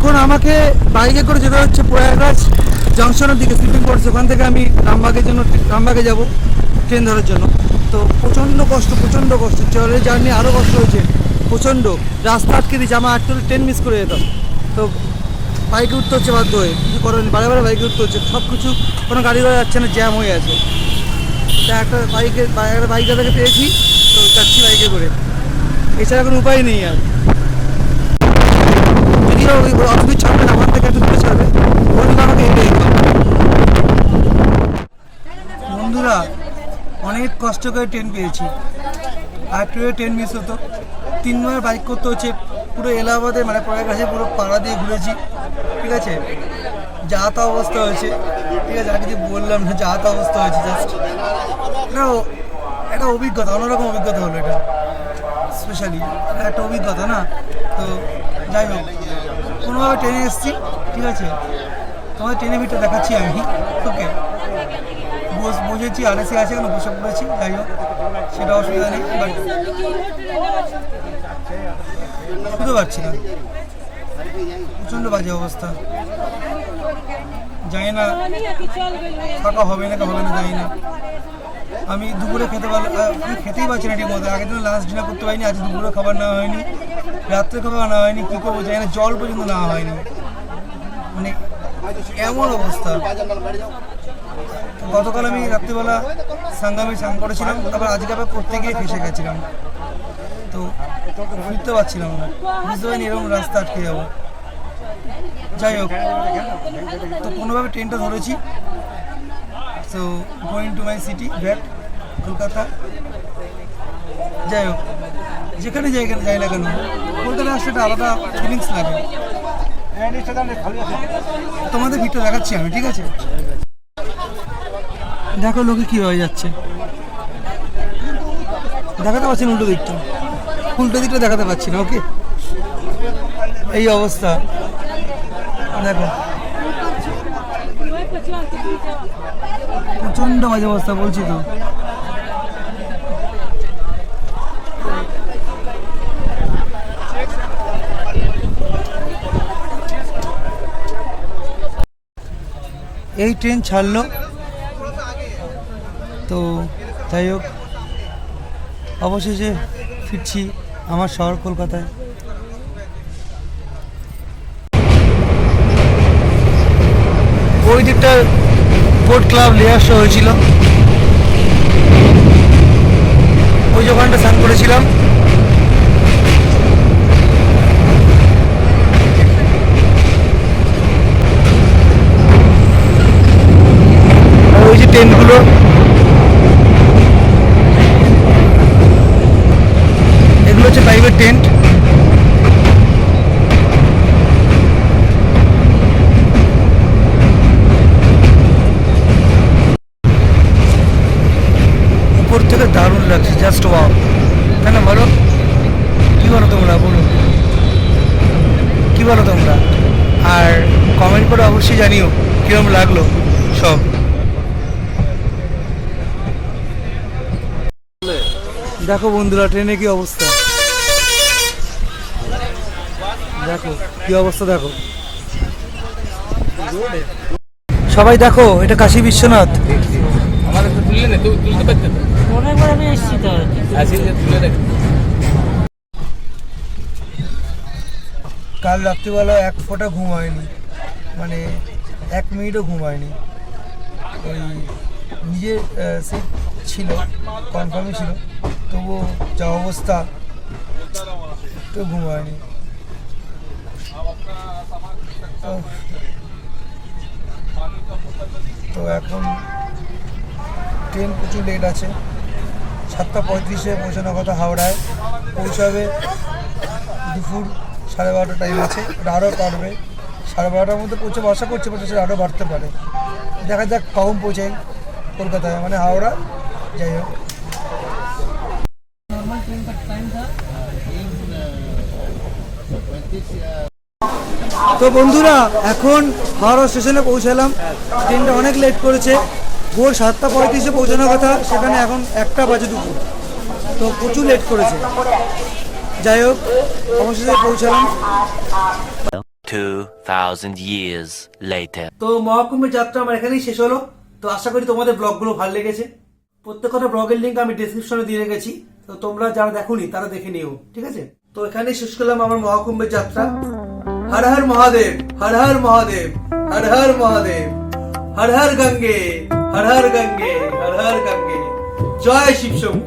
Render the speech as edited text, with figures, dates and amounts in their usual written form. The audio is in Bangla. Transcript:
এখন আমাকে বাইকে করে যেতে হচ্ছে প্রয়াগরাজ জংশনের দিকে, স্লিপিং করছে। ওখান থেকে আমি রামবাগে যাব ট্রেন ধরার জন্য। তো প্রচণ্ড কষ্ট, ট্রেনের জার্নি আরও কষ্ট হয়েছে প্রচণ্ড। রাস্তা আটকে দিয়েছে, আমার আটকে ট্রেন মিস করে যেতাম। তো বাইকে উঠতে হচ্ছে বাধ্য হয়ে, কিছু করেন, বারে বাইকে উঠতে হচ্ছে। সব কিছু কোনো গাড়ি ঘোড়া যাচ্ছে না, জ্যাম হয়ে আছে। তা একটা বাইক দাদাকে পেয়েছি, তো যাচ্ছি বাইকে করে। এছাড়া কোনো উপায় নেই আর। যদিও ওই অসুবিধ ছাড়বে না, আমার থেকে একটু দূরে ছাড়বে, বন্ধুরা আমাকে হেঁটে যেতে হবে। বন্ধুরা অনেক কষ্ট করে ট্রেন পেয়েছি, আর ট্রেন মিস হতো। 3বার বাইক করতে হচ্ছে, পুরো এলাহাবাদে মানে প্রয়াগরাজে পুরো পাড়া দিয়ে ঘুরেছি, ঠিক আছে। যা তা অবস্থা হয়েছে, ঠিক আছে, আর কিছু বললাম না, যা তা অবস্থা হয়েছে। জাস্ট একটা অভিজ্ঞতা, অন্যরকম অভিজ্ঞতা হলো এটা, স্পেশালি একটা অভিজ্ঞতা না। তো যাই হোক, কোনোভাবে ট্রেনে এসেছি, ঠিক আছে। তোমাদের ট্রেনের ভিতরে দেখাচ্ছি আমি, ওকে। বসেছি, আরএসি আছে, এখন বসে পড়েছি। যাই হোক, সেটা অসুবিধা নেই, বাট বুঝতে পারছি না, প্রচণ্ড বাজে অবস্থা। জানি না ফাঁকা হবে না জানি না। আমি দুপুরে আমি খেতেই পারছি না ঠিক মতো। আগের দিন লাঞ্চ ডিনার করতে পারিনি, আজ দুপুরে খাবার নেওয়া হয়নি, রাত্রে খাবার নেওয়া হয়নি। কী করবো জানি না, জল পর্যন্ত নেওয়া হয়নি, মানে এমন অবস্থা। গতকাল আমি রাত্রিবেলা সাঙ্গামে স্নান করেছিলাম, তারপর আজকে আবার করতে গিয়ে ফেসে গেছিলাম। তো ফিরতে পারছিলাম না, বুঝতে পারিনি এরকম রাস্তা আটকে যাবো। যাই হোক, তো কোনোভাবে ট্রেনটা ধরেছি। So going to my city back Kolkata. যাই হোক, যেখানে যাই না কেন, কলকাতা আসলে একটা আলাদা ফিলিংস লাগে। তোমাদের ভিডিও দেখাচ্ছি আমি, ঠিক আছে। দেখো লোকে কী হয়ে যাচ্ছে, দেখাতে পারছি না উল্টো দিকটা দেখাতে পারছি না, ওকে। এই অবস্থা দেখো, প্রচণ্ড বাজে অবস্থা, বলছি তো। এই ট্রেন ছাড়লো, তো যাই হোক, অবশেষে ফিরছি আমার শহর কলকাতায়। ওই দিকটা স্পোর্ট ক্লাব লেয়ার শো হয়েছিল, ওই দোকানটা স্নান করেছিলাম। ওই যে টেন্টগুলো, এগুলো হচ্ছে প্রাইভেট টেন্ট। উপর থেকে দারুণ লাগছে, জাস্ট ওয়াও, তাই না? বলো কী বলো তোমরা, কী বলো তোমরা, আর কমেন্ট করে অবশ্যই জানিও কীরকম লাগলো সব। দেখো বন্ধুরা, ট্রেনে কি অবস্থা, দেখো কি অবস্থা, দেখো সবাই, দেখো এটা কাশী বিশ্বনাথ। কাল রাত্রিবেলা এক ফোঁটা ঘুম হয়নি, মানে 1 মিনিটও ঘুম হয়নি। ওই নিজের সিট ছিল, কনফার্মই ছিল, তবুও যা অবস্থা, তো ঘুম হয়নি। তো এখন ট্রেন প্রচুর লেট আছে, 7:35-এ পৌঁছানোর কথা হাওড়ায়, পৌঁছাবে দুপুর 12:30 টাইম আছে, ওটা আরও বাড়বে। 12:30-র মধ্যে পৌঁছে আশা করছে, সেটা আরও বাড়তে পারে। দেখা যাক কখন পৌঁছাই কলকাতায়, মানে হাওড়া। যাই হোক, তো বন্ধুরা এখন হাওড়া স্টেশনে পৌঁছালাম। ট্রেনটা অনেক লেট করেছে, ভোর 7:35-এ পৌঁছানোর কথা, সেখানে এখন 1টা বাজে দুপুর, তো প্রচুর লেট করেছে। যাই হোক, অবশেষে পৌঁছালাম। 2,000 years later. তো মহাকুম্ভের যাত্রা আমার এখানেই শেষ হলো। তো আশা করি তোমাদের ব্লগগুলো ভালো লেগেছে। প্রত্যেকটা ব্লগের লিঙ্ক আমি ডেসক্রিপশনে দিয়ে রেখেছি, তো তোমরা যারা দেখোনি তারা দেখে নিও, ঠিক আছে? তো এখানেই শেষ করলাম আমার মহাকুম্ভের যাত্রা। হর হর মহাদেব, হর হর মহাদেব, হর হর মহাদেব, হর হর গঙ্গে, হর হর গঙ্গে, হর হর গঙ্গে। জয় শিব শম্ভু।